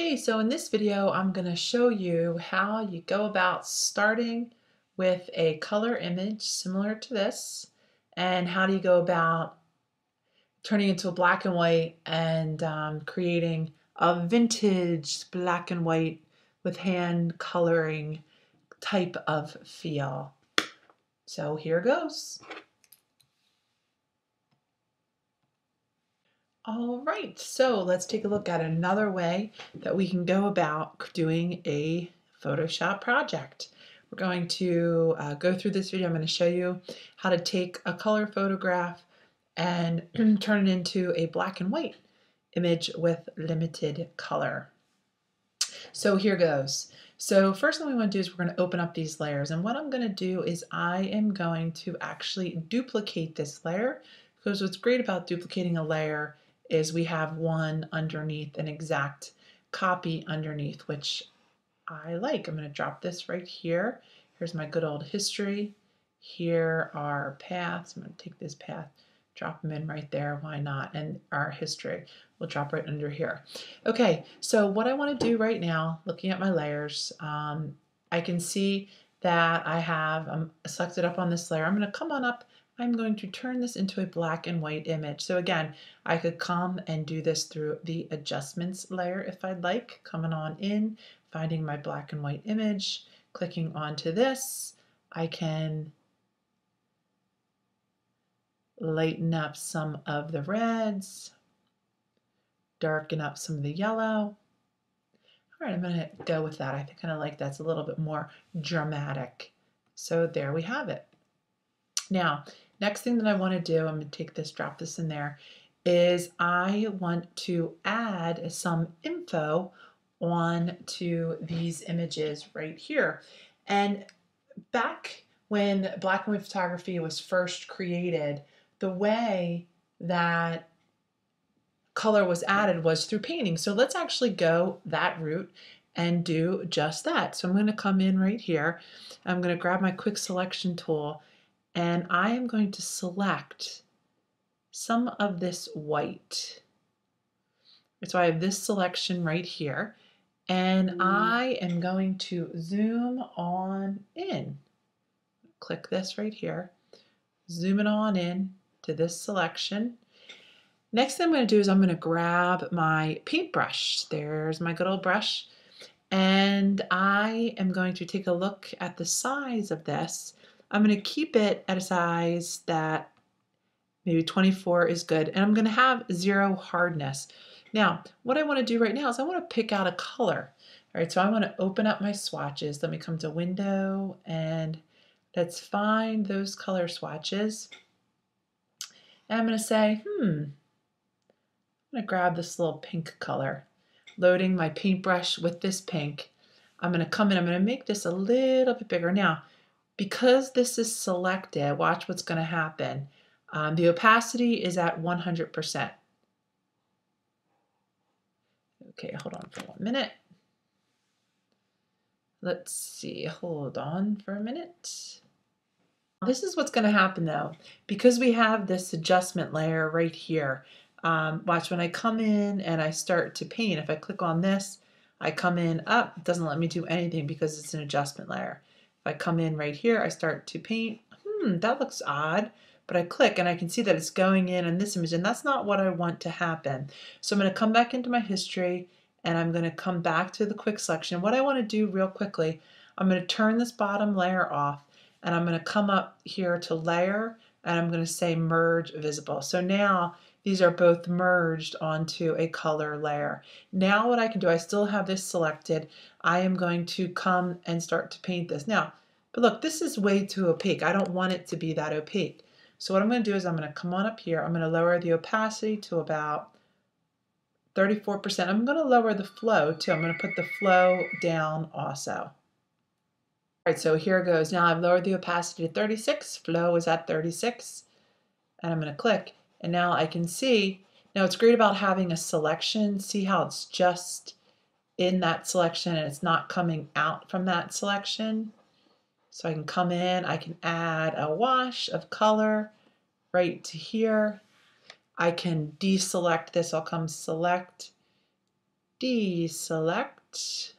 Okay, so in this video, I'm going to show you how you go about starting with a color image similar to this, and how do you go about turning into a black and white and creating a vintage black and white with hand coloring type of feel. So here goes. All right, so let's take a look at another way that we can go about doing a Photoshop project. We're going to go through this video. I'm going to show you how to take a color photograph and turn it into a black and white image with limited color. So here goes. So first thing we want to do is we're going to open up these layers, and what I'm going to do is I am going to actually duplicate this layer, because what's great about duplicating a layer is we have one underneath, an exact copy underneath, which I like. I'm going to drop this right here. Here's my good old history. Here are paths. I'm going to take this path, drop them in right there. Why not? And our history will drop right under here. Okay, so what I want to do right now, looking at my layers, I can see that I have selected up on this layer. I'm going to come on up. I'm going to turn this into a black and white image. So again, I could come and do this through the adjustments layer if I'd like, coming on in, finding my black and white image, clicking onto this. I can lighten up some of the reds, darken up some of the yellow. All right, I'm going to go with that. I think I like that's a little bit more dramatic. So there we have it. Now, next thing that I want to do, I'm going to take this, drop this in there, is I want to add some info on to these images right here. And back when black and white photography was first created, the way that color was added was through painting. So let's actually go that route and do just that. So I'm going to come in right here. I'm going to grab my quick selection tool, and I am going to select some of this white. So I have this selection right here, and I am going to zoom on in. Click this right here, zoom it on in to this selection. Next thing I'm going to do is I'm going to grab my paintbrush. There's my good old brush. And I am going to take a look at the size of this. I'm going to keep it at a size that maybe 24 is good. And I'm going to have 0 hardness. Now, what I want to do right now is I want to pick out a color. All right, so I want to open up my swatches. Let me come to Window, and let's find those color swatches. And I'm going to say, I'm going to grab this little pink color, loading my paintbrush with this pink. I'm going to come in, I'm going to make this a little bit bigger. Now, because this is selected, watch what's going to happen. The opacity is at 100%. Okay, hold on for 1 minute. Let's see, hold on for a minute. This is what's going to happen though, because we have this adjustment layer right here. Watch, when I come in and I start to paint, if I click on this, I come in up, it doesn't let me do anything because it's an adjustment layer. If I come in right here, I start to paint, that looks odd, but I click and I can see that it's going in this image, and that's not what I want to happen. So I'm going to come back into my history, and I'm going to come back to the quick selection. What I want to do real quickly, I'm going to turn this bottom layer off, and I'm going to come up here to layer, and I'm going to say merge visible. So now these are both merged onto a color layer. Now what I can do, I still have this selected. I am going to come and start to paint this. Now, but look, this is way too opaque. I don't want it to be that opaque. So what I'm going to do is I'm going to come on up here. I'm going to lower the opacity to about 34%. I'm going to lower the flow too. I'm going to put the flow down also. All right, so here it goes. Now I've lowered the opacity to 36. Flow is at 36. And I'm going to click. And now I can see, now it's great about having a selection. See how it's just in that selection and it's not coming out from that selection. So I can come in, I can add a wash of color right to here. I can deselect this, I'll come select, deselect,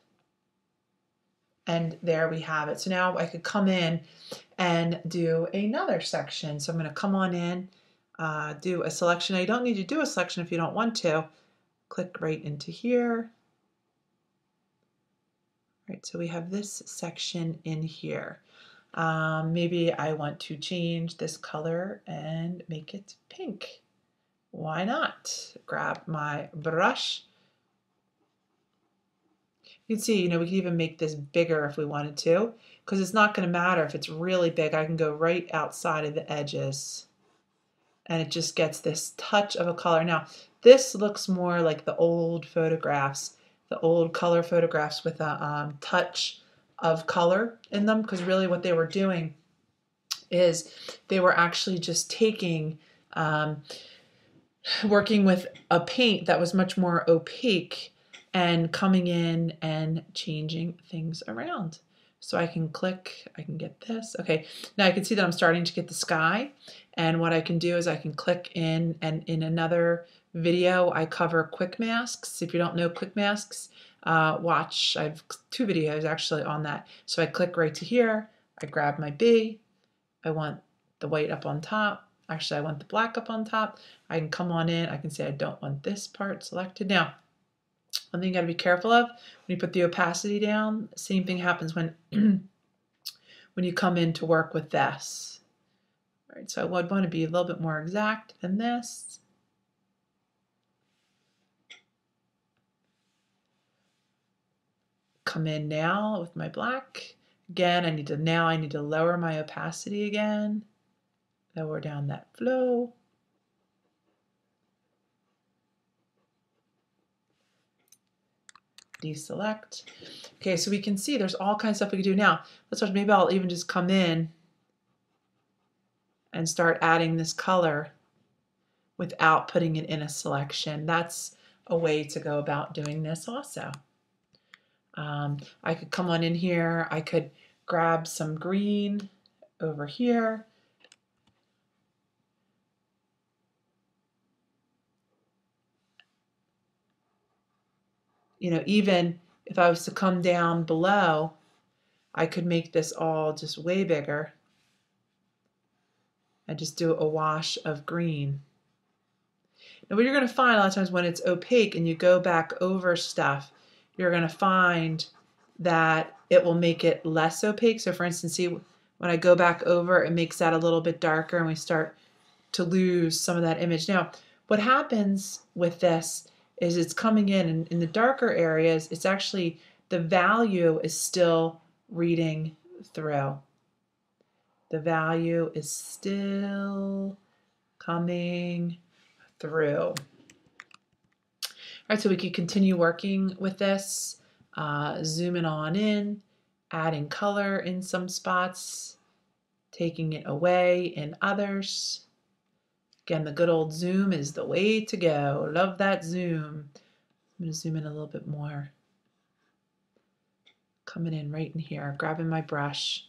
and there we have it. So now I could come in and do another section. So I'm going to come on in, do a selection. Now you don't need to do a selection if you don't want to. Click right into here. All right, so we have this section in here. Maybe I want to change this color and make it pink. Why not? Grab my brush. You can see, we can even make this bigger if we wanted to, because it's not going to matter if it's really big. I can go right outside of the edges, and it just gets this touch of a color. Now, this looks more like the old photographs, the old color photographs with a touch of color in them, because really what they were doing is they were actually just taking, working with a paint that was much more opaque and coming in and changing things around. So I can click, I can get this. Okay, now I can see that I'm starting to get the sky. And what I can do is I can click in, and in another video I cover quick masks. If you don't know quick masks, watch, I have 2 videos actually on that. So I click right to here, I grab my B, I want the white up on top. Actually, I want the black up on top. I can come on in, I can say I don't want this part selected. Now, one thing you got to be careful of when you put the opacity down, same thing happens when when you come in to work with this. All right, so I would want to be a little bit more exact than this. Come in now with my black. Again, I need to lower my opacity again. Lower down that flow. Deselect. Okay, so we can see there's all kinds of stuff we can do now. Let's watch, maybe I'll even just come in and start adding this color without putting it in a selection. That's a way to go about doing this also. I could come on in here, I could grab some green over here. Even if I was to come down below, I could make this all just way bigger and just do a wash of green. Now what you're going to find a lot of times when it's opaque and you go back over stuff, you're going to find that it will make it less opaque. So for instance, see when I go back over, it makes that a little bit darker and we start to lose some of that image. Now, what happens with this is it's coming in, and in the darker areas, it's actually, the value is still reading through. The value is still coming through. All right, so we can continue working with this, zooming on in, adding color in some spots, taking it away in others. Again, the good old zoom is the way to go. Love that zoom. I'm going to zoom in a little bit more. Coming in right in here, grabbing my brush.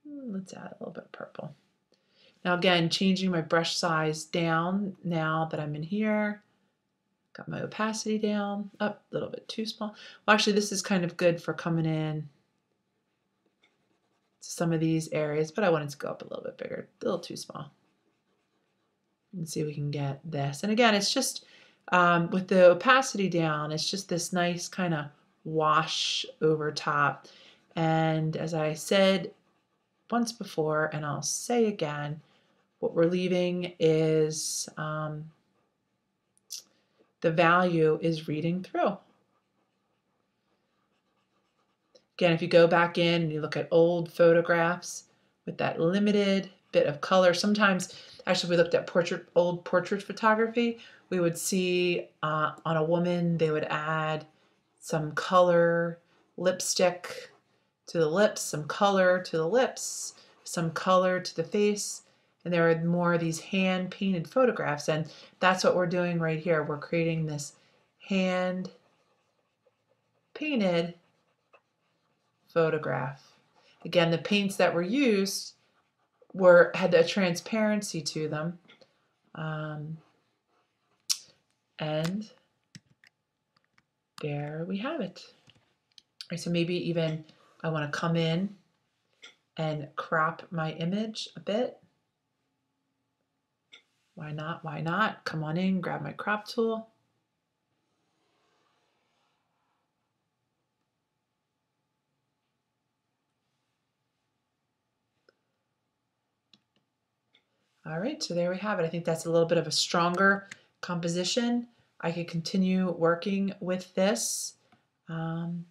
Let's add a little bit of purple. Now again, changing my brush size down now that I'm in here. Got my opacity down, up a little bit too small. Well, actually, this is kind of good for coming in to some of these areas, but I wanted to go up a little bit bigger, a little too small. You can see we can get this. And again, it's just, with the opacity down, it's just this nice kind of wash over top. And as I said once before, and I'll say again, what we're leaving is the value is reading through. Again, if you go back in and you look at old photographs with that limited bit of color, sometimes, actually, if we looked at old portrait photography, we would see on a woman, they would add some color, lipstick to the lips, some color to the lips, some color to the face, and there are more of these hand-painted photographs, and that's what we're doing right here. We're creating this hand-painted photograph. Again, the paints that were used had a transparency to them, and there we have it. All right, so maybe even I want to come in and crop my image a bit. Why not? Why not? Come on in, grab my crop tool. All right, so there we have it. I think that's a little bit of a stronger composition. I could continue working with this, and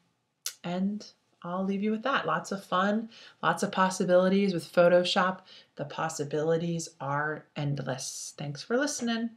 I'll leave you with that. Lots of fun, lots of possibilities with Photoshop. The possibilities are endless. Thanks for listening.